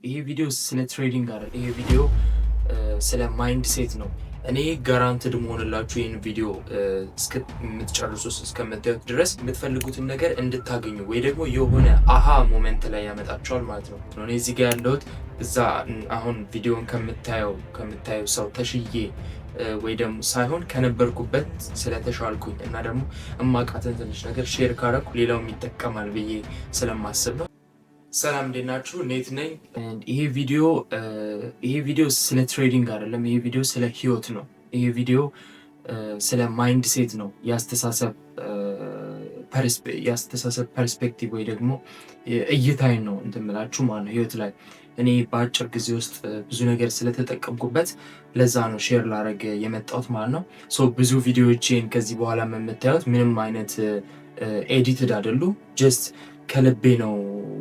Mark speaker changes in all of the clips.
Speaker 1: ይሄ ቪዲዮ ስለ ትሬዲንግ አይደል። ይሄ ቪዲዮ ስለ ማይንድ ሴት ነው። እኔ ጋራንትድ መሆንላችሁ ይህን ቪዲዮ እስከምትጨርሱ እስከምታዩት ድረስ የምትፈልጉትን ነገር እንድታገኙ ወይ ደግሞ የሆነ አሃ ሞመንት ላይ ያመጣችኋል ማለት ነው። እኔ እዚህ ጋር ያለሁት እዛ አሁን ቪዲዮን ከምታየው ሰው ተሽዬ ወይ ደግሞ ሳይሆን ከነበርኩበት ስለተሻልኩኝ እና ደግሞ እማቃትን ትንሽ ነገር ሼር ካረኩ ሌላውም ይጠቀማል ብዬ ስለማስብ ነው። ሰላም እንዴት ናችሁ? ኔት ነኝ። ይሄ ቪዲዮ ስለ ትሬዲንግ አይደለም። ይሄ ቪዲዮ ስለ ህይወት ነው። ይሄ ቪዲዮ ስለ ማይንድ ሴት ነው። የአስተሳሰብ ፐርስፔክቲቭ ወይ ደግሞ እይታይን ነው እንትምላችሁ ማለት ነው ህይወት ላይ እኔ በአጭር ጊዜ ውስጥ ብዙ ነገር ስለተጠቀምኩበት ለዛ ነው ሼር ላረግ የመጣሁት ማለት ነው። ብዙ ቪዲዮዎችን ከዚህ በኋላ የምታዩት ምንም አይነት ኤዲትድ አይደሉ፣ ጀስት ከልቤ ነው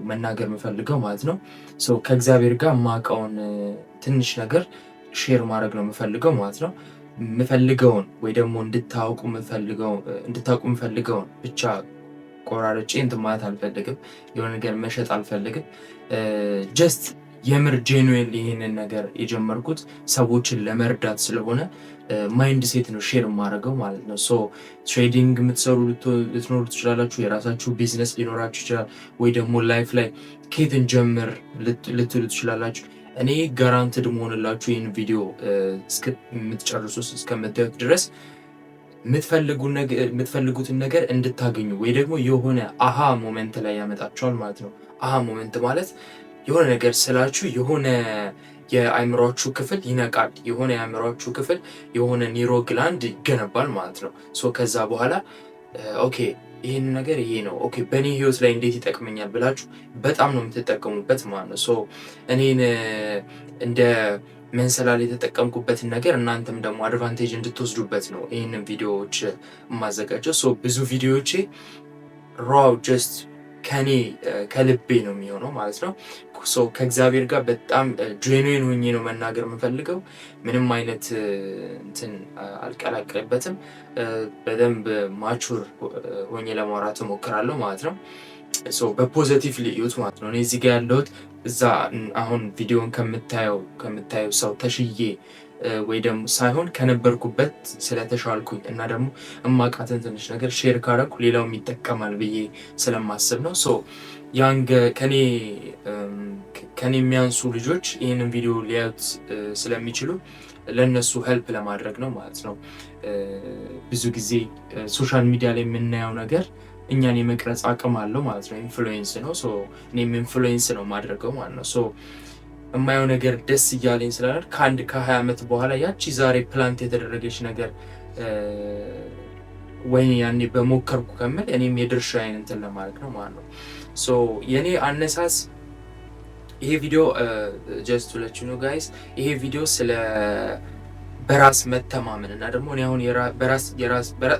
Speaker 1: መናገር የምፈልገው ማለት ነው። ከእግዚአብሔር ጋር የማውቀውን ትንሽ ነገር ሼር ማድረግ ነው የምፈልገው ማለት ነው። የምፈልገውን ወይ ደግሞ እንድታውቁ የምፈልገውን ብቻ ቆራርጬ እንትን ማለት አልፈልግም። የሆነ ነገር መሸጥ አልፈልግም። ጀስት የምር ጄኑዌል ይህንን ነገር የጀመርኩት ሰዎችን ለመርዳት ስለሆነ ማይንድ ሴት ነው ሼር የማደርገው ማለት ነው። ትሬዲንግ የምትሰሩ ልትኖሩ ትችላላችሁ። የራሳችሁ ቢዝነስ ሊኖራችሁ ይችላል። ወይ ደግሞ ላይፍ ላይ ከየትን ጀምር ልትሉ ትችላላችሁ። እኔ ጋራንትድ መሆንላችሁ ይህን ቪዲዮ እስከምትጨርሱ እስከምታዩት ድረስ የምትፈልጉትን ነገር እንድታገኙ ወይ ደግሞ የሆነ አሃ ሞመንት ላይ ያመጣችኋል ማለት ነው። አሃ ሞመንት ማለት የሆነ ነገር ስላችሁ የሆነ የአእምሯችሁ ክፍል ይነቃል። የሆነ የአእምሯችሁ ክፍል የሆነ ኒውሮ ግላንድ ይገነባል ማለት ነው። ከዛ በኋላ ኦኬ ይህን ነገር ይሄ ነው ኦኬ በእኔ ህይወት ላይ እንዴት ይጠቅመኛል ብላችሁ በጣም ነው የምትጠቀሙበት ማለት ነው። እኔን እንደ መንሰላል የተጠቀምኩበትን ነገር እናንተም ደግሞ አድቫንቴጅ እንድትወስዱበት ነው ይህንን ቪዲዮዎች የማዘጋጀው። ብዙ ቪዲዮዎቼ ራው ጀስት ከልቤ ነው የሚሆነው ማለት ነው። ከእግዚአብሔር ጋር በጣም ጄኑዊን ሆኜ ነው መናገር የምፈልገው። ምንም አይነት እንትን አልቀላቀልበትም። በደንብ ማቹር ሆኜ ለማውራት እሞክራለሁ ማለት ነው። በፖዘቲቭ ልዩት ማለት ነው። እኔ እዚህ ጋር ያለሁት እዛ አሁን ቪዲዮን ከምታየው ሰው ተሽዬ ወይ ደግሞ ሳይሆን ከነበርኩበት ስለተሻልኩኝ እና ደግሞ እማቃትን ትንሽ ነገር ሼር ካረኩ ሌላውም ይጠቀማል ብዬ ስለማስብ ነው። ያንግ ከኔ የሚያንሱ ልጆች ይህንን ቪዲዮ ሊያዩት ስለሚችሉ ለነሱ ሄልፕ ለማድረግ ነው ማለት ነው። ብዙ ጊዜ ሶሻል ሚዲያ ላይ የምናየው ነገር እኛን የመቅረጽ አቅም አለው ማለት ነው። ኢንፍሉዌንስ ነው። እኔም ኢንፍሉዌንስ ነው ማድረገው ማለት ነው። የማየው ነገር ደስ እያለኝ ስላለ ከ20 ዓመት በኋላ ያቺ ዛሬ ፕላንት የተደረገች ነገር ወይ ያኔ በሞከርኩ ከምል እኔም የድርሻዬን እንትን ለማድረግ ነው ማለት ነው። የኔ አነሳስ ይሄ ቪዲዮ ጀስት ቱ ሌት ዩ ኖ ጋይስ፣ ይሄ ቪዲዮ ስለ በራስ መተማመን እና ደግሞ እኔ አሁን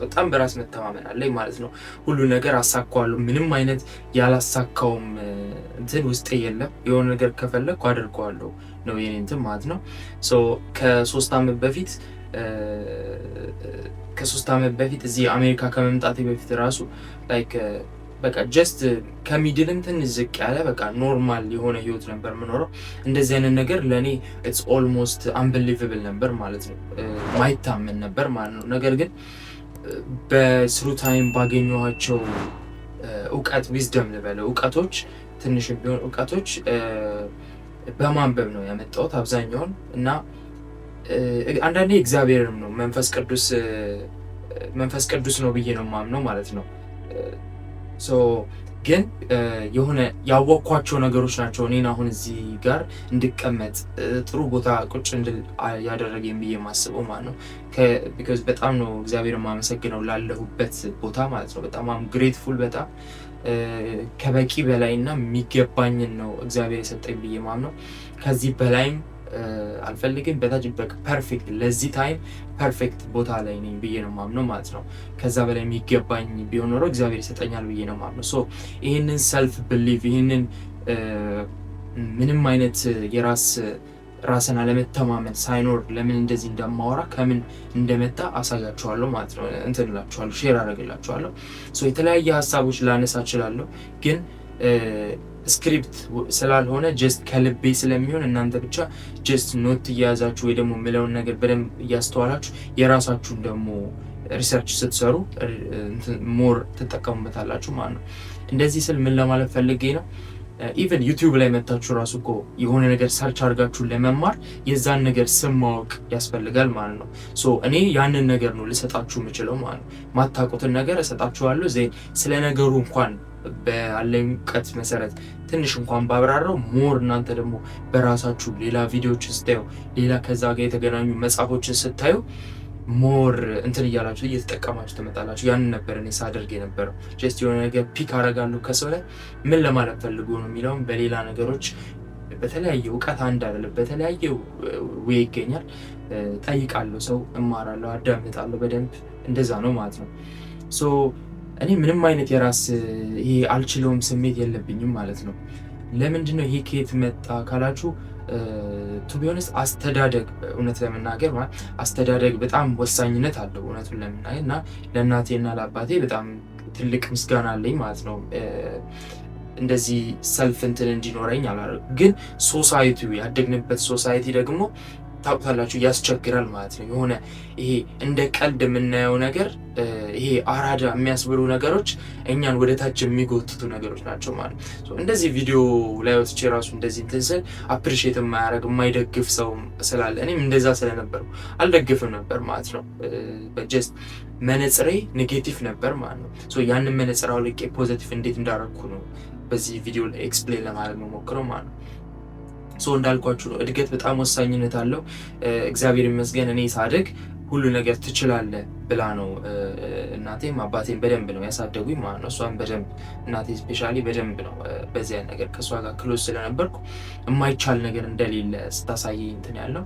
Speaker 1: በጣም በራስ መተማመን አለኝ ማለት ነው። ሁሉ ነገር አሳካዋለሁ። ምንም አይነት ያላሳካውም እንትን ውስጤ የለም። የሆነ ነገር ከፈለኩ አደርገዋለሁ ነው የኔ እንትን ማለት ነው። ከ3 ዓመት በፊት እዚህ አሜሪካ ከመምጣቴ በፊት ራሱ ላይክ በቃ ጀስት ከሚድልም ትንሽ ዝቅ ያለ በቃ ኖርማል የሆነ ህይወት ነበር የምኖረው። እንደዚህ አይነት ነገር ለእኔ ኢትስ ኦልሞስት አንቢሊቨብል ነበር ማለት ነው። ማይታመን ነበር ማለት ነው። ነገር ግን በስሩ ታይም ባገኘኋቸው እውቀት ዊዝደም ልበለው እውቀቶች ትንሽ ቢሆን እውቀቶች በማንበብ ነው ያመጣሁት አብዛኛውን እና አንዳንዴ እግዚአብሔርም ነው መንፈስ ቅዱስ ነው ብዬ ነው የማምነው ማለት ነው። ግን የሆነ ያወቅኳቸው ነገሮች ናቸው እኔን አሁን እዚህ ጋር እንድቀመጥ ጥሩ ቦታ ቁጭ እንድል ያደረገኝ ብዬ የማስበው ማለት ነው። ቢኮዝ በጣም ነው እግዚአብሔር የማመሰግነው ላለሁበት ቦታ ማለት ነው። በጣም ግሬትፉል፣ በጣም ከበቂ በላይና የሚገባኝን ነው እግዚአብሔር የሰጠኝ ብዬ ማምነው። ከዚህ በላይም አልፈልግም። በታች ፐርፌክት ለዚህ ታይም ፐርፌክት ቦታ ላይ ነኝ ብዬ ነው ማምነው ማለት ነው። ከዛ በላይ የሚገባኝ ቢሆን ኖሮ እግዚአብሔር ይሰጠኛል ብዬ ነው ማምነው። ይህንን ሰልፍ ብሊቭ ይህንን ምንም አይነት ራስን አለመተማመን ሳይኖር ለምን እንደዚህ እንደማወራ ከምን እንደመጣ አሳያችኋለሁ ማለት ነው። እንትን እላችኋለሁ፣ ሼር አደርግላችኋለሁ። የተለያየ ሀሳቦች ላነሳ እችላለሁ ግን ስክሪፕት ስላልሆነ ጀስት ከልቤ ስለሚሆን እናንተ ብቻ ጀስት ኖት እየያዛችሁ ወይ ደግሞ ምለውን ነገር በደንብ እያስተዋላችሁ የራሳችሁን ደግሞ ሪሰርች ስትሰሩ ሞር ትጠቀሙበታላችሁ ማለት ነው። እንደዚህ ስል ምን ለማለት ፈልጌ ነው፣ ኢቨን ዩቲዩብ ላይ መታችሁ ራሱ እኮ የሆነ ነገር ሰርች አድርጋችሁ ለመማር የዛን ነገር ስም ማወቅ ያስፈልጋል ማለት ነው። ሶ እኔ ያንን ነገር ነው ልሰጣችሁ የምችለው ማለት ነው። ማታውቁትን ነገር እሰጣችኋለሁ። ስለ ነገሩ እንኳን ባለኝ እውቀት መሰረት ትንሽ እንኳን ባብራራው ሞር እናንተ ደግሞ በራሳችሁ ሌላ ቪዲዮዎችን ስታዩ፣ ሌላ ከዛ ጋር የተገናኙ መጽሐፎችን ስታዩ ሞር እንትን እያላችሁ እየተጠቀማችሁ ትመጣላችሁ። ያንን ነበር እኔ ሳደርግ የነበረው። ጀስት የሆነ ነገር ፒክ አደርጋለሁ ከሰው ላይ ምን ለማለት ፈልጎ ነው የሚለውን በሌላ ነገሮች በተለያየ እውቀት አንድ አይደለም፣ በተለያየ ወይ ይገኛል። ጠይቃለሁ፣ ሰው እማራለሁ፣ አዳምጣለሁ በደንብ እንደዛ ነው ማለት ነው። ሶ እኔ ምንም አይነት የራስ ይሄ አልችለውም ስሜት የለብኝም ማለት ነው። ለምንድነው ይሄ ከየት መጣ ካላችሁ ቱ ቢ ኦነስት አስተዳደግ፣ እውነት ለመናገር ማለት አስተዳደግ በጣም ወሳኝነት አለው እውነቱን ለመናገር እና ለእናቴና ለአባቴ በጣም ትልቅ ምስጋና አለኝ ማለት ነው። እንደዚህ ሰልፍ እንትን እንዲኖረኝ አላደረግም። ግን ሶሳይቲው ያደግንበት ሶሳይቲ ደግሞ ታውቁታላችሁ ያስቸግራል ማለት ነው። የሆነ ይሄ እንደ ቀልድ የምናየው ነገር ይሄ አራዳ የሚያስብሉ ነገሮች እኛን ወደ ታች የሚጎትቱ ነገሮች ናቸው ማለት ነው። እንደዚህ ቪዲዮ ላይ ወጥቼ ራሱ እንደዚህ እንትን ስል አፕሪሺየት የማያደርግ የማይደግፍ ሰው ስላለ እኔም እንደዛ ስለነበርኩ አልደግፍም ነበር ማለት ነው። በጀስት መነጽሬ ኔጌቲቭ ነበር ማለት ነው። ያንን መነጽር አውልቄ ፖዚቲቭ እንዴት እንዳደረኩ ነው በዚህ ቪዲዮ ላይ ኤክስፕሌን ለማድረግ መሞክረው ማለት ነው። እንዳልኳችሁ ነው እድገት በጣም ወሳኝነት አለው። እግዚአብሔር ይመስገን እኔ ሳድግ ሁሉ ነገር ትችላለህ ብላ ነው እናቴም አባቴም በደንብ ነው ያሳደጉኝ ማለት ነው። እሷን በደንብ እናቴ ስፔሻሊ በደንብ ነው በዚያ ነገር ከእሷ ጋር ክሎዝ ስለነበርኩ የማይቻል ነገር እንደሌለ ስታሳየኝ እንትን ያለው።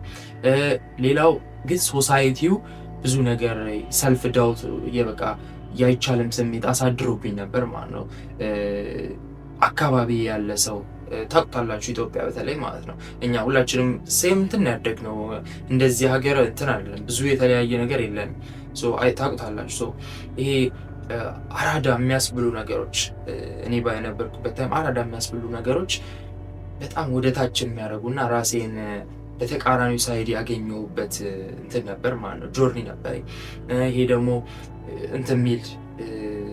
Speaker 1: ሌላው ግን ሶሳይቲው ብዙ ነገር ሰልፍ ዳውት የበቃ ያይቻልም ስሜት አሳድሮብኝ ነበር ማለት ነው። አካባቢ ያለ ሰው ታውቁታላችሁ፣ ኢትዮጵያ በተለይ ማለት ነው እኛ ሁላችንም ሴም እንትን ያደግነው እንደዚህ ሀገር እንትን አይደለም፣ ብዙ የተለያየ ነገር የለንም። ታውቁታላችሁ ይሄ አራዳ የሚያስብሉ ነገሮች እኔ ባይነበርኩበት ታይም አራዳ የሚያስብሉ ነገሮች በጣም ወደ ታች የሚያደርጉና ራሴን በተቃራኒው ሳይድ ያገኘሁበት እንትን ነበር ማለት ነው፣ ጆርኒ ነበር። ይሄ ደግሞ እንትን ሚል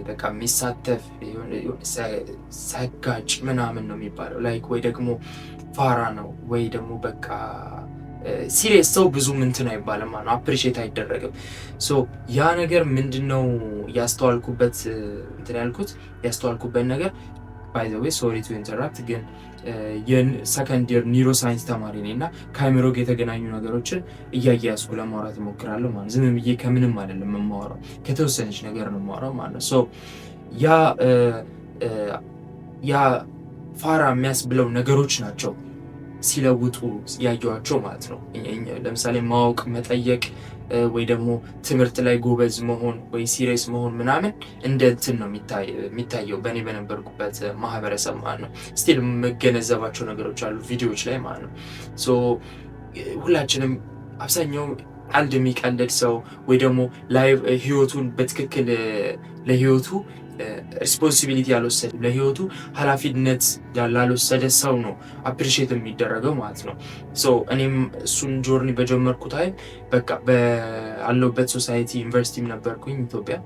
Speaker 1: በቃ የሚሳተፍ ሳጋጭ ምናምን ነው የሚባለው ላይክ ወይ ደግሞ ፋራ ነው ወይ ደግሞ በቃ ሲሪየስ ሰው ብዙ እንትን አይባልም ማለት ነው፣ አፕሪሺየት አይደረግም። ያ ነገር ምንድነው ያስተዋልኩበት እንትን ያስተዋልኩበት ነገር ባይ ዘ ዌይ ሶሪ ቱ ኢንተራፕት ግን የሰከንድ ይር ኒውሮ ሳይንስ ተማሪ ነኝ እና ከአእምሮ ጋር የተገናኙ ነገሮችን እያያዝኩ ለማውራት እሞክራለሁ ማለት ዝም ብዬ ከምንም አይደለም የማወራው፣ ከተወሰነች ነገር ነው የማወራው ማለት ነው። ያ ፋራ የሚያስብለው ነገሮች ናቸው ሲለውጡ ያየኋቸው ማለት ነው። ለምሳሌ ማወቅ፣ መጠየቅ ወይ ደግሞ ትምህርት ላይ ጎበዝ መሆን ወይ ሲሪየስ መሆን ምናምን እንደ እንትን ነው የሚታየው በእኔ በነበርኩበት ማህበረሰብ ማለት ነው። ስቲል የምገነዘባቸው ነገሮች አሉ ቪዲዮዎች ላይ ማለት ነው። ሁላችንም አብዛኛው አንድ የሚቀልድ ሰው ወይ ደግሞ ላይቭ ህይወቱን በትክክል ለህይወቱ ሪስፖንሲቢሊቲ ያልወሰደ ለህይወቱ ኃላፊነት ላልወሰደ ሰው ነው አፕሪሺየት የሚደረገው ማለት ነው። እኔም እሱን ጆርኒ በጀመርኩ ታይም በቃ ባለሁበት ሶሳይቲ ዩኒቨርሲቲም ነበርኩኝ ኢትዮጵያ።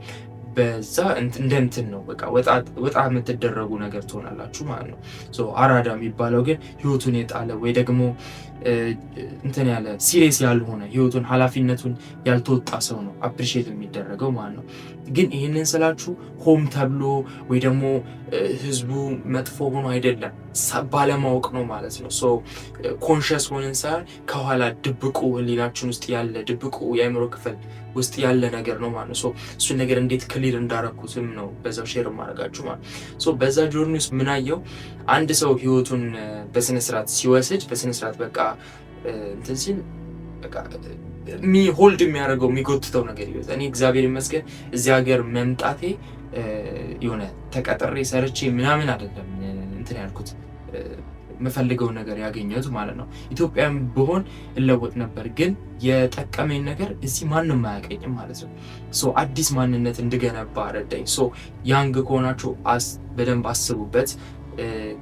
Speaker 1: በዛ እንደ እንትን ነው በቃ ወጣ የምትደረጉ ነገር ትሆናላችሁ ማለት ነው። አራዳ የሚባለው ግን ህይወቱን የጣለ ወይ ደግሞ እንትን ያለ ሲሪየስ ያልሆነ ህይወቱን ኃላፊነቱን ያልተወጣ ሰው ነው አፕሪሺየት የሚደረገው ማለት ነው። ግን ይህንን ስላችሁ ሆም ተብሎ ወይ ደግሞ ህዝቡ መጥፎ ሆኖ አይደለም፣ ባለማወቅ ነው ማለት ነው። ኮንሽስ ሆነን ሳይሆን ከኋላ ድብቁ ህሊናችን ውስጥ ያለ ድብቁ የአእምሮ ክፍል ውስጥ ያለ ነገር ነው ማለት ነው። እሱን ነገር እንዴት ክሊር እንዳረኩትም ነው በዛው ሼር ማድረጋችሁ ማለት ነው። በዛ ጆርኒ ውስጥ ምናየው አንድ ሰው ህይወቱን በስነስርዓት ሲወስድ በስነስርዓት በቃ እንትን ሲል በቃ ሆልድ የሚያደርገው የሚጎትተው ነገር ይወጣ። እኔ እግዚአብሔር ይመስገን እዚህ ሀገር መምጣቴ የሆነ ተቀጥሬ ሰርቼ ምናምን አይደለም እንትን ያልኩት የምፈልገውን ነገር ያገኘሁት ማለት ነው። ኢትዮጵያም ብሆን እለወጥ ነበር፣ ግን የጠቀመኝ ነገር እዚህ ማንም አያውቀኝም ማለት ነው። አዲስ ማንነት እንድገነባ ረዳኝ። ያንግ ከሆናችሁ በደንብ አስቡበት።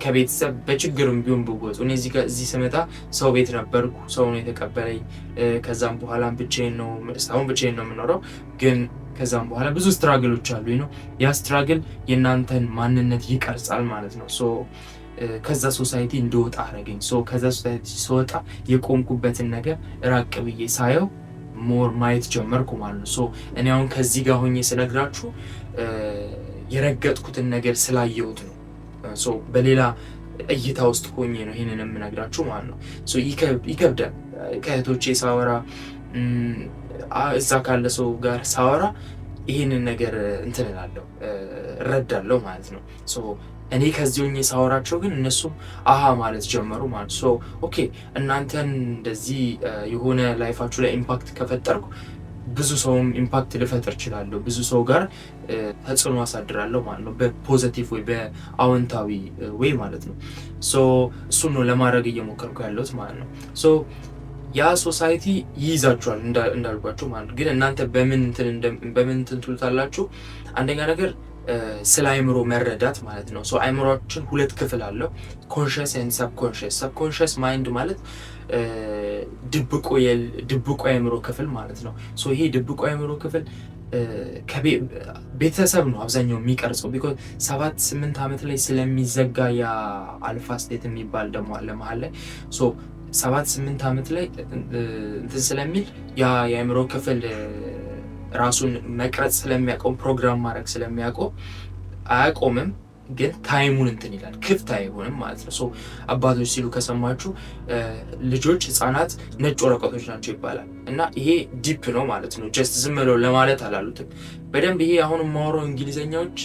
Speaker 1: ከቤተሰብ በችግርም ቢሆን ብወጡ እኔ እዚህ ስመጣ ሰው ቤት ነበርኩ፣ ሰው ነው የተቀበለኝ። ከዛም በኋላ ብቻዬን ነው የምኖረው። ግን ከዛም በኋላ ብዙ ስትራግሎች አሉ ነው። ያ ስትራግል የእናንተን ማንነት ይቀርጻል ማለት ነው። ከዛ ሶሳይቲ እንደወጣ አረገኝ። ከዛ ሶሳይቲ ስወጣ የቆምኩበትን ነገር ራቅ ብዬ ሳየው ሞር ማየት ጀመርኩ ማለት ነው። እኔ አሁን ከዚህ ጋር ሆኜ ስነግራችሁ የረገጥኩትን ነገር ስላየሁት ነው። በሌላ እይታ ውስጥ ሆኜ ነው ይሄንን የምነግራችሁ ማለት ነው። ይከብዳል። ከእህቶቼ ሳወራ እዛ ካለ ሰው ጋር ሳወራ ይሄንን ነገር እንትን እላለሁ እረዳለሁ ማለት ነው። እኔ ከዚህ ሆኜ ሳወራቸው ግን እነሱም አሃ ማለት ጀመሩ ማለት ነው። ኦኬ እናንተን እንደዚህ የሆነ ላይፋችሁ ላይ ኢምፓክት ከፈጠርኩ ብዙ ሰውም ኢምፓክት ልፈጥር እችላለሁ፣ ብዙ ሰው ጋር ተጽዕኖ አሳድራለሁ ማለት ነው፣ በፖዘቲቭ ወይ በአዎንታዊ ወይ ማለት ነው። እሱን ነው ለማድረግ እየሞከርኩ ያለሁት ማለት ነው። ያ ሶሳይቲ ይይዛችኋል እንዳልኳችሁ ማለት ነው። ግን እናንተ በምን እንትን ትሉታላችሁ? አንደኛ ነገር ስለ አይምሮ መረዳት ማለት ነው። አይምሮችን ሁለት ክፍል አለው፣ ኮንሽስ ኤንድ ሰብኮንሽስ። ሰብኮንሽስ ማይንድ ማለት ድብቁ አይምሮ ክፍል ማለት ነው። ይሄ ድብቁ አይምሮ ክፍል ቤተሰብ ነው አብዛኛው የሚቀርጸው። ቢኮዝ 7-8 ዓመት ላይ ስለሚዘጋ ያ አልፋ ስቴት የሚባል ደግሞ አለ መሀል ላይ 7-8 ዓመት ላይ እንትን ስለሚል ያ የአእምሮ ክፍል ራሱን መቅረጽ ስለሚያቆም ፕሮግራም ማድረግ ስለሚያቆም አያቆምም፣ ግን ታይሙን እንትን ይላል፣ ክፍት አይሆንም ማለት ነው። አባቶች ሲሉ ከሰማችሁ ልጆች ህፃናት ነጭ ወረቀቶች ናቸው ይባላል እና ይሄ ዲፕ ነው ማለት ነው። ጀስት ዝም ብለው ለማለት አላሉትም በደንብ። ይሄ አሁን የማወራው እንግሊዘኛዎች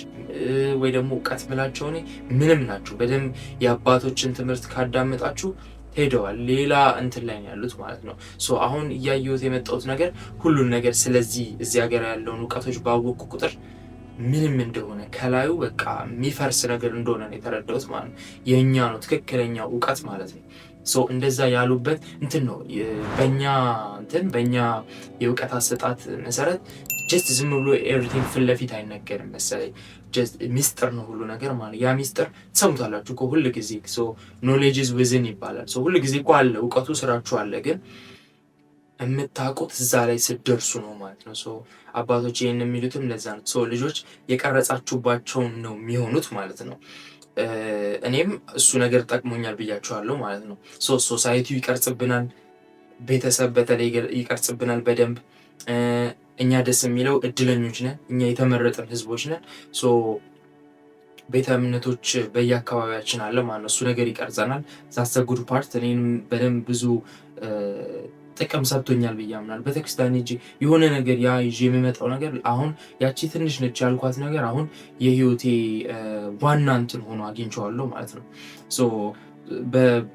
Speaker 1: ወይ ደግሞ እውቀት ምላቸው ምንም ናቸው። በደንብ የአባቶችን ትምህርት ካዳመጣችሁ ሄደዋል ሌላ እንትን ላይ ያሉት ማለት ነው። አሁን እያየሁት የመጣሁት ነገር ሁሉን ነገር ስለዚህ እዚህ ሀገር ያለውን እውቀቶች ባወቅኩ ቁጥር ምንም እንደሆነ ከላዩ በቃ የሚፈርስ ነገር እንደሆነ ነው የተረዳሁት ማለት ነው። የእኛ ነው ትክክለኛው እውቀት ማለት ነው። እንደዛ ያሉበት እንትን ነው በእኛ የእውቀት አሰጣጥ መሰረት ጀስት ዝም ብሎ ኤቭሪቲንግ ፊት ለፊት አይነገርም መሰለኝ። ጀስት ሚስጥር ነው ሁሉ ነገር ማለት ያ ሚስጥር ትሰሙታላችሁ እኮ ሁሉ ጊዜ። ኖሌጅ ኢዝ ዊዝን ይባላል። ሁሉ ጊዜ እኮ አለ እውቀቱ ስራችሁ አለ፣ ግን የምታውቁት እዛ ላይ ስትደርሱ ነው ማለት ነው። አባቶች ይህን የሚሉትም ለዛ ነው። ልጆች የቀረጻችሁባቸውን ነው የሚሆኑት ማለት ነው። እኔም እሱ ነገር ጠቅሞኛል ብያችኋለሁ ማለት ነው። ሶሳይቲው ይቀርጽብናል፣ ቤተሰብ በተለይ ይቀርጽብናል በደንብ። እኛ ደስ የሚለው እድለኞች ነን፣ እኛ የተመረጥን ህዝቦች ነን። ቤተ እምነቶች በየአካባቢያችን አለ ማለት ነው። እሱ ነገር ይቀርጸናል። ዛትስ ዘ ጉድ ፓርት። እኔንም በደንብ ብዙ ጥቅም ሰጥቶኛል ብዬ አምናለሁ። ቤተክርስቲያን ሂጄ የሆነ ነገር ያ ይዤ የሚመጣው ነገር አሁን ያቺ ትንሽ ነች ያልኳት ነገር አሁን የህይወቴ ዋና እንትን ሆኖ አግኝቼዋለሁ ማለት ነው።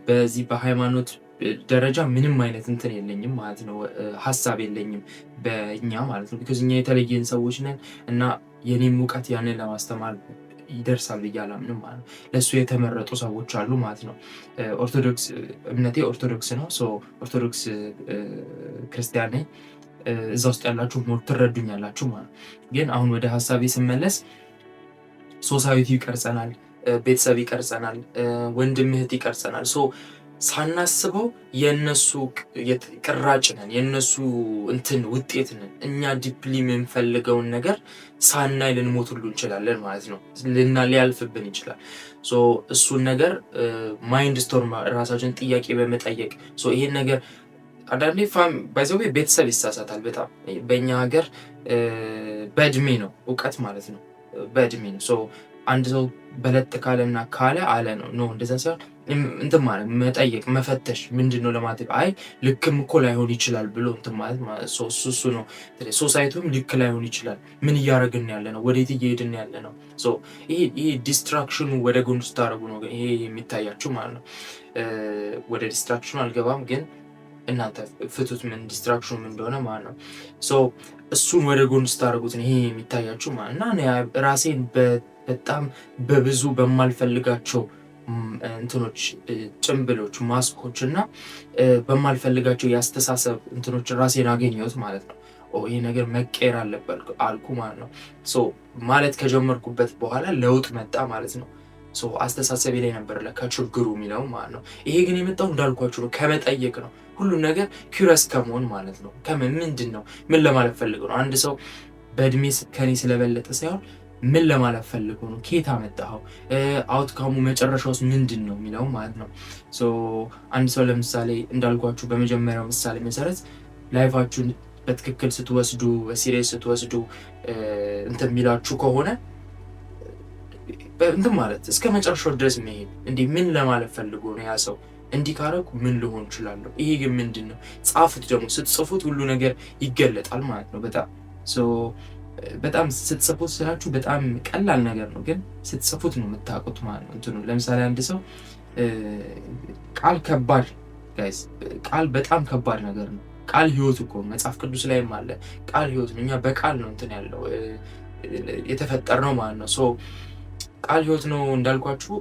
Speaker 1: በዚህ በሃይማኖት ደረጃ ምንም አይነት እንትን የለኝም ማለት ነው፣ ሀሳብ የለኝም በእኛ ማለት ነው። ቢኮዝ እኛ የተለየን ሰዎች ነን እና የኔም እውቀት ያንን ለማስተማር ይደርሳል ብዬ አላምንም ማለት ነው። ለእሱ የተመረጡ ሰዎች አሉ ማለት ነው። ኦርቶዶክስ እምነቴ ኦርቶዶክስ ነው። ኦርቶዶክስ ክርስቲያን ነኝ። እዛ ውስጥ ያላችሁ ሞር ትረዱኛላችሁ ማለት ነው። ግን አሁን ወደ ሀሳቤ ስመለስ ሶሳይቲ ይቀርጸናል፣ ቤተሰብ ይቀርጸናል፣ ወንድም እህት ይቀርጸናል። ሳናስበው የነሱ ቅራጭ ነን፣ የነሱ እንትን ውጤት ነን። እኛ ዲፕሊ የምንፈልገውን ነገር ሳናይ ልንሞት ሁሉ እንችላለን ማለት ነው። ሊያልፍብን ይችላል። እሱን ነገር ማይንድ ስቶርም ራሳችን ጥያቄ በመጠየቅ ይሄን ነገር አንዳንዴ ባይዘው ቤተሰብ ይሳሳታል በጣም። በእኛ ሀገር በእድሜ ነው እውቀት ማለት ነው፣ በእድሜ ነው። አንድ ሰው በለጥ ካለና ካለ አለ ነው እንደዛ ሳይሆን እንትን ማለት መጠየቅ መፈተሽ ምንድነው ለማለት አይ ልክም እኮ ላይሆን ይችላል ብሎ እንትን ማለት እሱ ነው። ሶሳይቲውም ልክ ላይሆን ይችላል። ምን እያደረግን ያለ ነው? ወዴት እየሄድን ያለ ነው? ይሄ ዲስትራክሽኑ ወደ ጎን ስታደርጉ ነው ይሄ የሚታያችሁ ማለት ነው። ወደ ዲስትራክሽኑ አልገባም፣ ግን እናንተ ፍቱት ምን ዲስትራክሽኑ ምን እንደሆነ ማለት ነው። እሱን ወደ ጎን ስታደርጉት ይሄ የሚታያችሁ ማለት እና ራሴን በጣም በብዙ በማልፈልጋቸው እንትኖች ጭምብሎች ማስኮች እና በማልፈልጋቸው የአስተሳሰብ እንትኖች ራሴን አገኘሁት ማለት ነው። ይሄ ነገር መቀየር አለበት አልኩ ማለት ነው። ማለት ከጀመርኩበት በኋላ ለውጥ መጣ ማለት ነው። አስተሳሰቤ ላይ ነበር ለካ ችግሩ የሚለው ማለት ነው። ይሄ ግን የመጣው እንዳልኳችሁ ነው፣ ከመጠየቅ ነው። ሁሉም ነገር ኪውሪየስ ከመሆን ማለት ነው። ምንድን ነው ምን ለማለት ፈልገው ነው። አንድ ሰው በእድሜ ከኔ ስለበለጠ ሳይሆን ምን ለማለት ፈልገው ነው፣ ከየት አመጣኸው፣ አውትካሙ መጨረሻውስ ምንድን ነው የሚለው ማለት ነው። አንድ ሰው ለምሳሌ እንዳልኳችሁ በመጀመሪያው ምሳሌ መሰረት ላይፋችሁን በትክክል ስትወስዱ በሲሪየስ ስትወስዱ እንትን የሚላችሁ ከሆነ እንትን ማለት እስከ መጨረሻው ድረስ መሄድ እንዴ ምን ለማለት ፈልጎ ነው ያ ሰው እንዲህ ካረኩ ምን ልሆን እችላለሁ፣ ይሄ ግን ምንድን ነው። ጻፉት። ደግሞ ስትጽፉት ሁሉ ነገር ይገለጣል ማለት ነው። በጣም ስትጽፉት ስላችሁ በጣም ቀላል ነገር ነው፣ ግን ስትጽፉት ነው የምታውቁት ማለት ነው እንትኑ። ለምሳሌ አንድ ሰው ቃል ከባድ ጋይስ፣ ቃል በጣም ከባድ ነገር ነው። ቃል ህይወት እኮ መጽሐፍ ቅዱስ ላይም አለ። ቃል ህይወት ነው። እኛ በቃል ነው እንትን ያለው የተፈጠርነው ማለት ነው። ቃል ህይወት ነው እንዳልኳችሁ።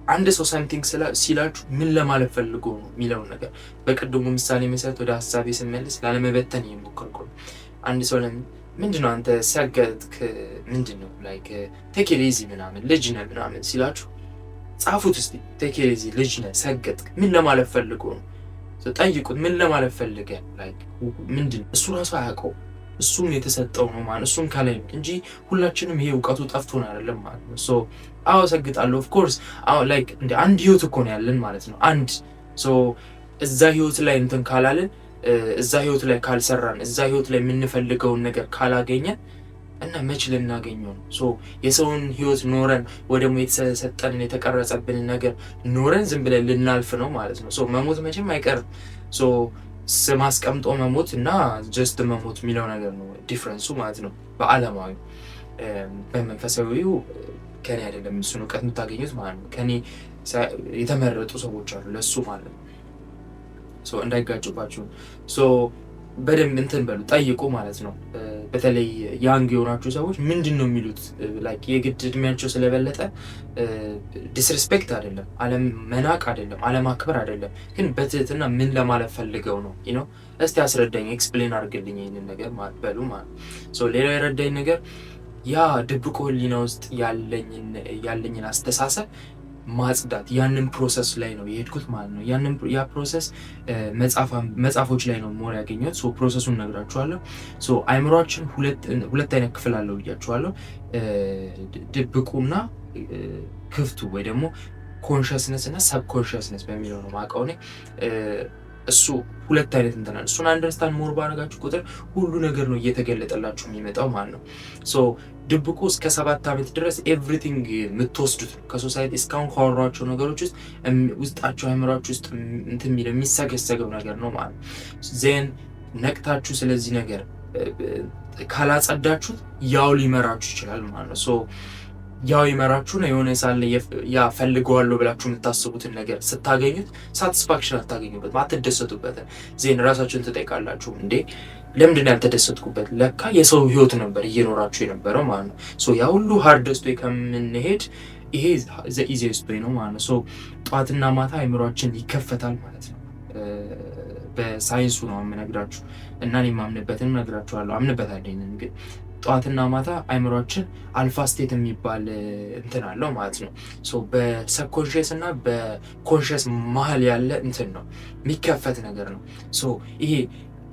Speaker 1: አንድ ሰው ሳምቲንግ ሲላችሁ ምን ለማለት ፈልጎ ነው የሚለውን ነገር በቅድሙ ምሳሌ መሰረት ወደ ሀሳቤ ስመልስ ላለመበተን እየሞከርኩ ነው። አንድ ሰው ምንድነው አንተ ሲያገጥክ ምንድነው ላይክ ቴክ ኢት ኢዚ ምናምን ልጅ ነህ ምናምን ሲላችሁ ጻፉት እስቲ። ቴክ ኢት ኢዚ ልጅ ነህ ሲያገጥክ ምን ለማለት ፈልጎ ነው ጠይቁት። ምን ለማለት ፈልገ ላይክ ምንድነው እሱ ራሱ አያውቀው። እሱም የተሰጠው ነው ማለት እሱም ከላይ እንጂ ሁላችንም ይሄ እውቀቱ ጠፍቶን አይደለም ማለት ነው። አዎ ሰግጣለሁ ኦፍ ኮርስ። አዎ ላይክ እንደ አንድ ህይወት እኮ ነው ያለን ማለት ነው። አንድ እዛ ህይወት ላይ እንትን ካላልን፣ እዛ ህይወት ላይ ካልሰራን፣ እዛ ህይወት ላይ የምንፈልገውን ነገር ካላገኘን እና መች ልናገኘው ነው? የሰውን ህይወት ኖረን ወይ ደግሞ የተሰጠንን የተቀረጸብንን ነገር ኖረን ዝም ብለን ልናልፍ ነው ማለት ነው። መሞት መቼም አይቀርም። ስም አስቀምጦ መሞት እና ጀስት መሞት የሚለው ነገር ነው ዲፍረንሱ ማለት ነው። በዓለማዊ በመንፈሳዊው ከኔ አይደለም እሱን እውቀት የምታገኙት ማለት ነው። ከኔ የተመረጡ ሰዎች አሉ ለሱ ማለት ነው። እንዳይጋጩባችሁ በደንብ እንትን በሉ ጠይቁ ማለት ነው። በተለይ ያንግ የሆናችሁ ሰዎች ምንድን ነው የሚሉት ላይክ የግድ እድሜያቸው ስለበለጠ ዲስሪስፔክት አይደለም፣ አለም መናቅ አይደለም፣ አለም አክበር አይደለም፣ ግን በትህትና ምን ለማለት ፈልገው ነው ነው እስቲ አስረዳኝ፣ ኤክስፕሌን አድርግልኝ ይሄንን ነገር ማለት በሉ ማለት ነው። ሌላው የረዳኝ ነገር ያ ድብቁ ህሊና ውስጥ ያለኝን አስተሳሰብ ማጽዳት፣ ያንን ፕሮሰስ ላይ ነው የሄድኩት ማለት ነው። ያ ፕሮሰስ መጽሐፎች ላይ ነው ሞር ያገኘሁት። ፕሮሰሱን ነግራችኋለሁ። አይምሯችን ሁለት አይነት ክፍል አለው ብያችኋለሁ። ድብቁና ክፍቱ ወይ ደግሞ ኮንሽስነስ እና ሰብኮንሽስነስ በሚለው ነው ማውቀው እኔ። እሱ ሁለት አይነት እንትናል። እሱን አንደርስታንድ ሞር ባረጋችሁ ቁጥር ሁሉ ነገር ነው እየተገለጠላችሁ የሚመጣው ማለት ነው። ድብቁ እስከ 7 ዓመት ድረስ ኤቭሪቲንግ የምትወስዱት ነው ከሶሳይቲ እስካሁን ካወሯቸው ነገሮች ውስጥ ውስጣቸው አይምሯችሁ ውስጥ እንትን የሚለው የሚሰገሰገው ነገር ነው ማለት ነው። ዜን ነቅታችሁ ስለዚህ ነገር ካላጸዳችሁት ያው ሊመራችሁ ይችላል ማለት ነው። ያው ይመራችሁ ነው የሆነ ሳለ ያ ፈልገዋለሁ ብላችሁ የምታስቡትን ነገር ስታገኙት ሳቲስፋክሽን አታገኙበትም፣ አትደሰቱበትም። ዜን ራሳችሁን ትጠይቃላችሁ፣ እንዴ ለምንድን ያልተደሰትኩበት? ለካ የሰው ህይወት ነበር እየኖራችሁ የነበረው ማለት ነው። ያ ሁሉ ሃርደስት ወይ ከምንሄድ ይሄ ዘ ኢዚየስት ወይ ነው ማለት ነው። ጠዋትና ማታ አይምሯችን ይከፈታል ማለት ነው። በሳይንሱ ነው የምነግራችሁ እና እኔ የማምንበትን እነግራችኋለሁ። አምንበታለሁ ግን ጠዋትና ማታ አይምሯችን አልፋ ስቴት የሚባል እንትን አለው ማለት ነው። በሰብኮንሽስ እና በኮንሽስ መሀል ያለ እንትን ነው የሚከፈት ነገር ነው። ይሄ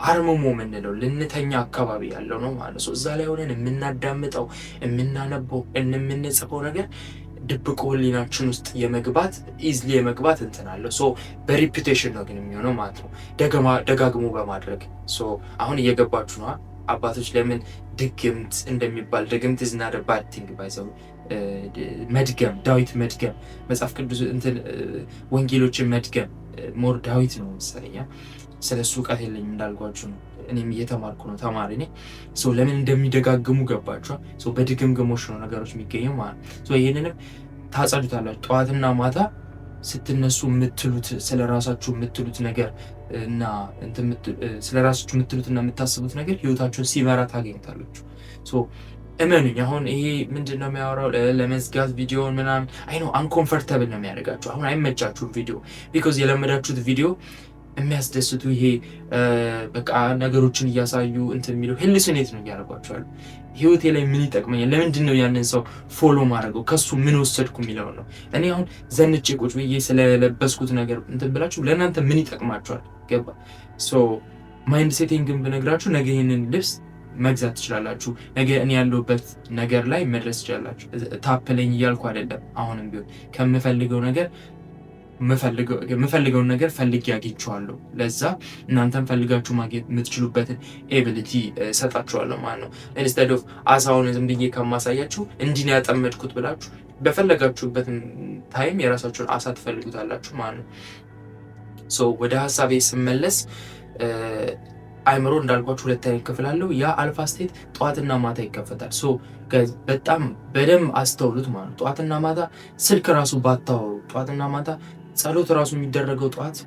Speaker 1: አርምሞ የምንለው ልንተኛ አካባቢ ያለው ነው ማለት ነው። እዛ ላይ ሆነን የምናዳምጠው የምናነበው የምንጽፈው ነገር ድብቁ ህሊናችን ውስጥ የመግባት ኢዝሊ የመግባት እንትን አለው። በሪፒቴሽን ነው ግን የሚሆነው ማለት ነው፣ ደጋግሞ በማድረግ አሁን እየገባችሁ ነው። አባቶች ለምን ድግምት እንደሚባል ድግምት is not a bad thing ባይዘው መድገም ዳዊት መድገም መጽሐፍ ቅዱስ እንትን ወንጌሎችን መድገም ሞር ዳዊት ነው መሰለኝ። ስለሱ እውቀት የለኝም እንዳልኳችሁ ነው። እኔም እየተማርኩ ነው፣ ተማሪ ነኝ። ለምን እንደሚደጋግሙ ገባችኋል። በድግምግሞች ነው ነገሮች የሚገኘው ማለት ነው። ይሄንንም ታጸዱታላችሁ። ጠዋትና ማታ ስትነሱ የምትሉት ስለራሳችሁ የምትሉት ነገር እና ስለራሳችሁ የምትሉትና የምታስቡት ነገር ህይወታችሁን ሲመራ ታገኙታላችሁ። እመኑኝ። አሁን ይሄ ምንድነው የሚያወራው ለመዝጋት ቪዲዮን ምናምን አይ ነው አንኮምፈርተብል ነው የሚያደርጋችሁ። አሁን አይመቻችሁም ቪዲዮ ቢኮዝ የለመዳችሁት ቪዲዮ የሚያስደስቱ ይሄ በቃ ነገሮችን እያሳዩ እንትን የሚለው ሄልስኔት ነው እያደረጓቸዋል። ህይወቴ ላይ ምን ይጠቅመኛል? ለምንድን ነው ያንን ሰው ፎሎ ማድረገው? ከሱ ምን ወሰድኩ የሚለው ነው። እኔ አሁን ዘንጬ ቁጭ ብዬ ስለለበስኩት ነገር እንትን ብላችሁ ለእናንተ ምን ይጠቅማችኋል? ገባ? ሶ ማይንድ ሴቲንግን ብነግራችሁ ነገ ይህንን ልብስ መግዛት ትችላላችሁ። ነገ እኔ ያለሁበት ነገር ላይ መድረስ ትችላላችሁ። ታፕለኝ እያልኩ አይደለም። አሁንም ቢሆን ከምፈልገው ነገር የምፈልገውን ነገር ፈልጌ አግኝቼዋለሁ። ለዛ እናንተም ፈልጋችሁ ማግኘት የምትችሉበትን ኤቢሊቲ ሰጣችኋለሁ ማለት ነው። ኢንስቴድ ኦፍ አሳውን ዝም ብዬ ከማሳያችሁ እንዲህ ነው ያጠመድኩት ብላችሁ በፈለጋችሁበትን ታይም የራሳችሁን አሳ ትፈልጉታላችሁ ማለት ነው። ሶ ወደ ሀሳቤ ስመለስ አይምሮ እንዳልኳችሁ ሁለት አይነት ክፍል አለው። ያ አልፋ ስቴት ጠዋትና ማታ ይከፈታል። ሶ በጣም በደንብ አስተውሉት ማለት ነው። ጠዋትና ማታ ስልክ ራሱ ባታወሩ፣ ጠዋትና ማታ ጸሎት ራሱ የሚደረገው ጠዋት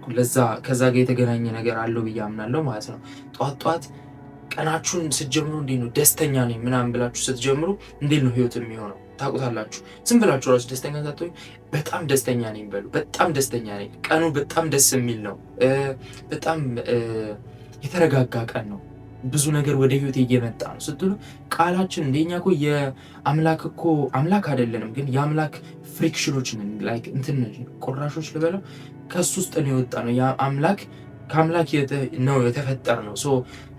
Speaker 1: ከዛ ጋር የተገናኘ ነገር አለው ብዬ አምናለሁ ማለት ነው። ጠዋት ቀናችሁን ስትጀምሩ እንዴት ነው ደስተኛ ነኝ ምናምን ብላችሁ ስትጀምሩ እንዴት ነው ህይወት የሚሆነው ታውቁታላችሁ። ዝም ብላችሁ ራሱ ደስተኛ ሳትሆኑ በጣም ደስተኛ ነኝ በሉ። በጣም ደስተኛ ነኝ፣ ቀኑ በጣም ደስ የሚል ነው፣ በጣም የተረጋጋ ቀን ነው፣ ብዙ ነገር ወደ ህይወት እየመጣ ነው ስትሉ ቃላችን እንደኛ እኮ የአምላክ እኮ አምላክ አይደለንም፣ ግን የአምላክ ፍሪክሽኖች ነን። ላይክ እንትን ቆራሾች ልበለው ከሱ ውስጥ ነው የወጣ ነው። ያ አምላክ ከአምላክ ነው የተፈጠረ ነው። ሶ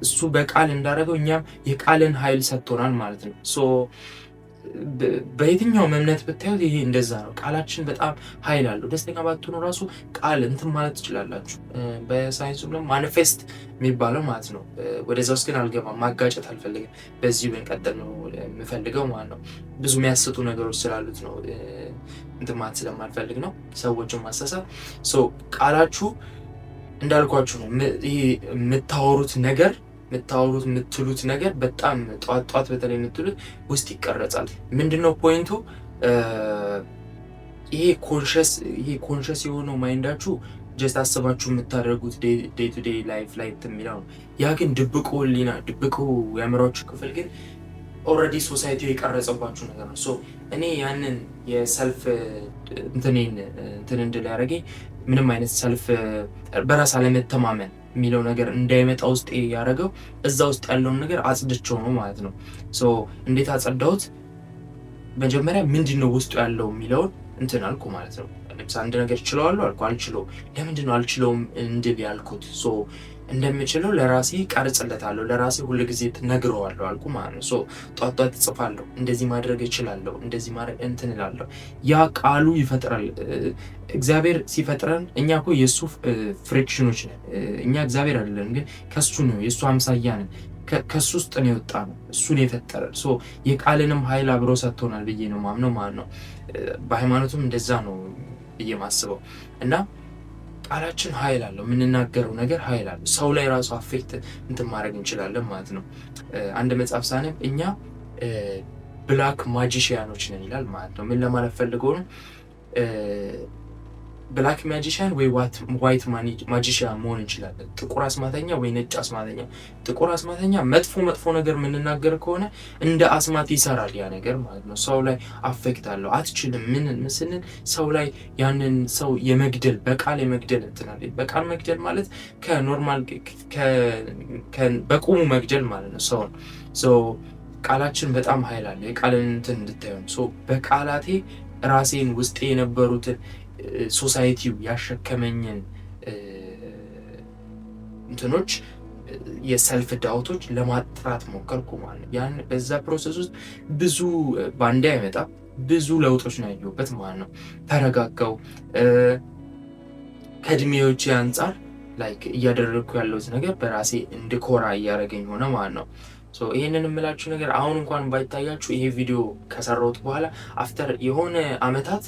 Speaker 1: እሱ በቃል እንዳደረገው እኛም የቃልን ኃይል ሰጥቶናል ማለት ነው። ሶ በየትኛውም እምነት ብታዩት ይሄ እንደዛ ነው። ቃላችን በጣም ኃይል አለው። ደስተኛ ባትሆኑ ራሱ ቃል እንትን ማለት ትችላላችሁ። በሳይንሱም ደግሞ ማኒፌስት የሚባለው ማለት ነው። ወደዛ ውስጥ ግን አልገባም፣ ማጋጨት አልፈልግም። በዚሁ ብንቀጥል ነው የምፈልገው ማለት ነው። ብዙ የሚያስቱ ነገሮች ስላሉት ነው እንትን ማለት ስለማልፈልግ ነው ሰዎችን ማሳሳብ። ቃላችሁ እንዳልኳችሁ ነው። ይሄ የምታወሩት ነገር የምትሉት ነገር በጣም ጧት በተለይ የምትሉት ውስጥ ይቀረጻል። ምንድነው ፖይንቱ? ይሄ ኮንሸስ የሆነው ማይንዳችሁ ጀስት አስባችሁ የምታደርጉት ዴይ ቱ ዴይ ላይፍ ላይ የሚለው ነው። ያ ግን ድብቁ ህሊና፣ ድብቁ የአእምሯችሁ ክፍል ግን ኦልሬዲ ሶሳይቲው የቀረጸባችሁ ነገር ነው። ሶ እኔ ያንን የሰልፍ እንትን እንድል ያደረገኝ ምንም አይነት ሰልፍ በራስ አለመተማመን የሚለው ነገር እንዳይመጣ ውስጥ ያደረገው እዛ ውስጥ ያለውን ነገር አጽድቼው ነው ማለት ነው። ሶ እንዴት አጸዳሁት? መጀመሪያ ምንድነው ውስጡ ያለው የሚለውን እንትን አልኩ ማለት ነው። ለምሳሌ አንድ ነገር ችለዋለሁ አልኩ፣ አልችለውም። ለምንድነው አልችለውም እንድል ያልኩት? ሶ እንደምችለው ለራሴ ቀርጽለታለሁ፣ ለራሴ ሁሉ ጊዜ ነግረዋለሁ አልኩ ማለት ነው። ሶ ጧት እጽፋለሁ፣ እንደዚህ ማድረግ እችላለሁ፣ እንደዚህ ማድረግ እንትን እላለሁ። ያ ቃሉ ይፈጥራል። እግዚአብሔር ሲፈጥረን እኛ እኮ የእሱ ፍሪክሽኖች ነን። እኛ እግዚአብሔር አይደለም፣ ግን ከሱ ነው፣ የእሱ አምሳያ ነን። ከሱ ውስጥ ነው የወጣ ነው፣ እሱን የፈጠረን። ሶ የቃልንም ኃይል አብሮ ሰጥቶናል ብዬ ነው ማምነው ማለት ነው። በሃይማኖቱም እንደዛ ነው ብዬ ማስበው እና ቃላችን ኃይል አለው። የምንናገረው ነገር ኃይል አለው። ሰው ላይ ራሱ አፌክት እንትን ማድረግ እንችላለን ማለት ነው። አንድ መጽሐፍ ሳነብ እኛ ብላክ ማጂሽያኖች ነን ይላል ማለት ነው። ምን ለማለት ፈልገው ነው? ብላክ ማጂሽያን ወይ ዋይት ማጂሽያን መሆን እንችላለን። ጥቁር አስማተኛ ወይ ነጭ አስማተኛ። ጥቁር አስማተኛ መጥፎ ነገር የምንናገር ከሆነ እንደ አስማት ይሰራል ያ ነገር ማለት ነው። ሰው ላይ አፌክት አለው። አትችልም ምን ስንል ሰው ላይ ያንን ሰው የመግደል በቃል የመግደል እንትናል። በቃል መግደል ማለት ከኖርማል በቁሙ መግደል ማለት ነው ሰውን። ቃላችን በጣም ኃይል አለ። የቃልን እንትን እንድታዩ ነው። በቃላቴ ራሴን ውስጤ የነበሩትን ሶሳይቲው ያሸከመኝን እንትኖች የሰልፍ ዳውቶች ለማጥራት ሞከርኩ ማለት ነው። ያን በዛ ፕሮሰስ ውስጥ ብዙ ባንዴ አይመጣም፣ ብዙ ለውጦች ነው ያየሁበት ማለት ነው። ተረጋጋው። ከእድሜዎቼ አንጻር ላይክ እያደረግኩ ያለሁት ነገር በራሴ እንድኮራ እያደረገኝ ሆነ ማለት ነው። ይሄንን የምላችሁ ነገር አሁን እንኳን ባይታያችሁ ይሄ ቪዲዮ ከሰራሁት በኋላ አፍተር የሆነ አመታት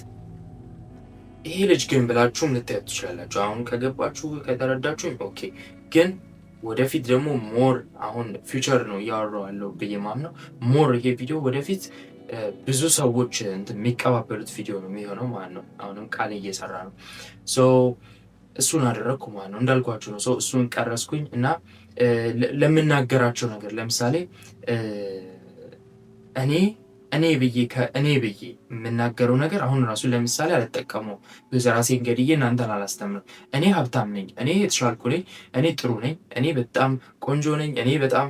Speaker 1: ይሄ ልጅ ግን ብላችሁም ልታዩት ትችላላችሁ። አሁን ከገባችሁ ከተረዳችሁ ኦኬ። ግን ወደፊት ደግሞ ሞር አሁን ፊውቸር ነው እያወራሁ ያለው ብዬ ማምነው ሞር ይሄ ቪዲዮ ወደፊት ብዙ ሰዎች የሚቀባበሉት ቪዲዮ ነው የሚሆነው ማለት ነው። አሁንም ቃል እየሰራ ነው። እሱን አደረግኩ ማለት ነው። እንዳልኳችሁ ነው። እሱን ቀረስኩኝ እና ለምናገራቸው ነገር ለምሳሌ እኔ ብዬ የምናገረው ነገር አሁን ራሱ ለምሳሌ አልጠቀመው ራሴን ገድዬ እናንተን አላስተምርም። እኔ ሀብታም ነኝ፣ እኔ የተሻልኩ ነኝ፣ እኔ ጥሩ ነኝ፣ እኔ በጣም ቆንጆ ነኝ፣ እኔ በጣም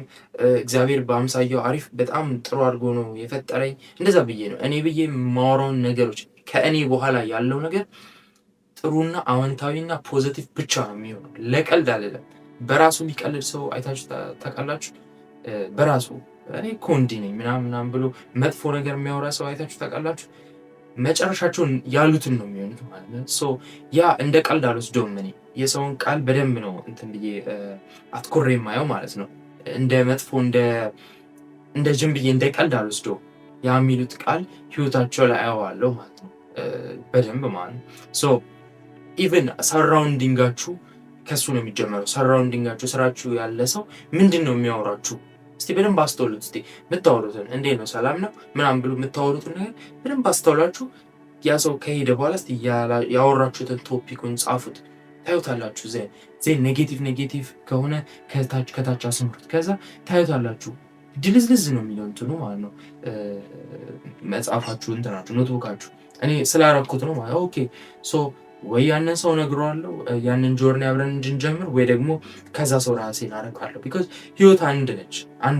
Speaker 1: እግዚአብሔር በአምሳያው አሪፍ በጣም ጥሩ አድርጎ ነው የፈጠረኝ፣ እንደዛ ብዬ ነው እኔ ብዬ የማወራውን ነገሮች ከእኔ በኋላ ያለው ነገር ጥሩና አዎንታዊና ፖዘቲቭ ብቻ ነው የሚሆነው። ለቀልድ አይደለም። በራሱ የሚቀልድ ሰው አይታችሁ ታውቃላችሁ? በራሱ እኔ እኮ እንዲህ ነኝ ምናምን ብሎ መጥፎ ነገር የሚያወራ ሰው አይታችሁ ታውቃላችሁ? መጨረሻቸውን ያሉትን ነው የሚሆኑት ማለት ነው። ሶ ያ እንደ ቀልድ አልወስደውም። እኔ የሰውን ቃል በደንብ ነው እንትን ብዬ አትኮሬ የማየው ማለት ነው። እንደ መጥፎ እንደ ጅም ብዬ እንደ ቀልድ አልወስደውም። ያ የሚሉት ቃል ህይወታቸው ላይ አየዋለሁ ማለት ነው በደንብ ማለት ነው። ሶ ኢቨን ሰራውንዲንጋችሁ ከሱ ነው የሚጀመረው። ሰራውንዲንጋችሁ ስራችሁ ያለ ሰው ምንድን ነው የሚያወራችሁ? እስቲ በደንብ አስተውሉት። እስቲ የምታወሩትን እንዴት ነው ሰላም ነው ምናምን ብሎ የምታወሩትን ነገር በደንብ አስተውላችሁ ያ ሰው ከሄደ በኋላ እስቲ ያወራችሁትን ቶፒኩን ጻፉት፣ ታዩታላችሁ። ዜን ኔጌቲቭ ከሆነ ከታች አስምሩት፣ ከዛ ታዩታላችሁ። ድልዝልዝ ነው የሚለው እንትኑ ማለት ነው መጽሐፋችሁ እንትናችሁ ኖትቡካችሁ። እኔ ስላረኩት ነው ማለት ኦኬ። ሶ ወይ ያንን ሰው ነግረዋለሁ ያንን ጆርኒ አብረን እንድንጀምር፣ ወይ ደግሞ ከዛ ሰው ራሴን አረካለሁ። ቢኮዝ ህይወት አንድ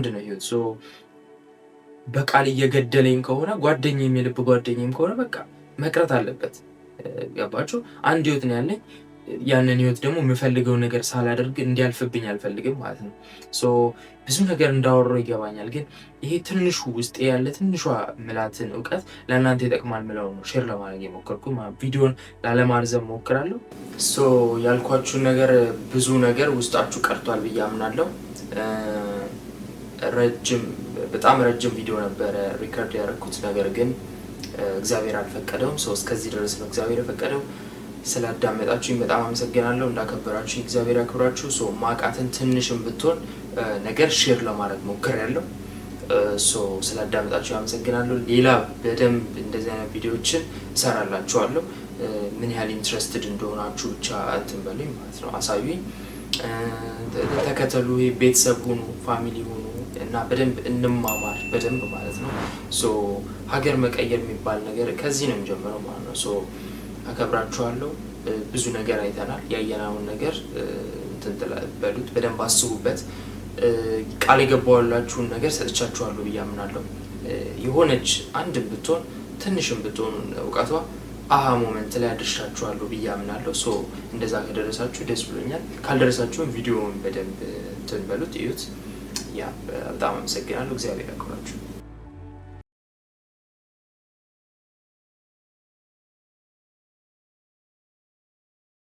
Speaker 1: ነው ህይወት። ሶ በቃል እየገደለኝ ከሆነ ጓደኛዬም የልብ ጓደኛዬም ከሆነ በቃ መቅረት አለበት። ገባችሁ? አንድ ህይወት ነው ያለኝ። ያንን ህይወት ደግሞ የምፈልገው ነገር ሳላደርግ እንዲያልፍብኝ አልፈልግም ማለት ነው። ሶ ብዙ ነገር እንዳወራው ይገባኛል። ግን ይሄ ትንሹ ውስጤ ያለ ትንሿ ምላትን እውቀት ለእናንተ ይጠቅማል ምለው ነው ሼር ለማድረግ የሞከርኩ። ቪዲዮን ላለማርዘም ሞክራለሁ። ሶ ያልኳችሁን ነገር ብዙ ነገር ውስጣችሁ ቀርቷል ብዬ አምናለሁ። በጣም ረጅም ቪዲዮ ነበረ ሪከርድ ያደረኩት፣ ነገር ግን እግዚአብሔር አልፈቀደውም። ሰው እስከዚህ ድረስ ነው እግዚአብሔር የፈቀደው። ስላዳመጣችሁኝ በጣም አመሰግናለሁ። እንዳከበራችሁኝ እግዚአብሔር ያክብራችሁ። ሶ ማቃትን ትንሽም ብትሆን ነገር ሼር ለማድረግ ሞክሬያለሁ። ሶ ስላዳመጣችሁ አመሰግናለሁ። ሌላ በደንብ እንደዚህ አይነት ቪዲዮዎችን እሰራላችኋለሁ። ምን ያህል ኢንትረስትድ እንደሆናችሁ ብቻ እንትን በሉኝ ማለት ነው፣ አሳዩኝ፣ ተከተሉ፣ ቤተሰብ ሁኑ፣ ፋሚሊ ሁኑ እና በደንብ እንማማር በደንብ ማለት ነው። ሶ ሀገር መቀየር የሚባል ነገር ከዚህ ነው የሚጀምረው ማለት ነው። ሶ አከብራችኋለሁ። ብዙ ነገር አይተናል። ያየናውን ነገር እንትን በሉት፣ በደንብ አስቡበት። ቃል የገባሁላችሁን ነገር ሰጥቻችኋለሁ ብዬ አምናለሁ። የሆነች አንድም ብትሆን ትንሽም ብትሆን እውቀቷ አሃ ሞመንት ላይ አድርሻችኋለሁ ብዬ አምናለሁ። ሶ እንደዛ ከደረሳችሁ ደስ ብሎኛል። ካልደረሳችሁም ቪዲዮውን በደንብ እንትን በሉት፣ እዩት። ያ በጣም አመሰግናለሁ። እግዚአብሔር ያክብራችሁ።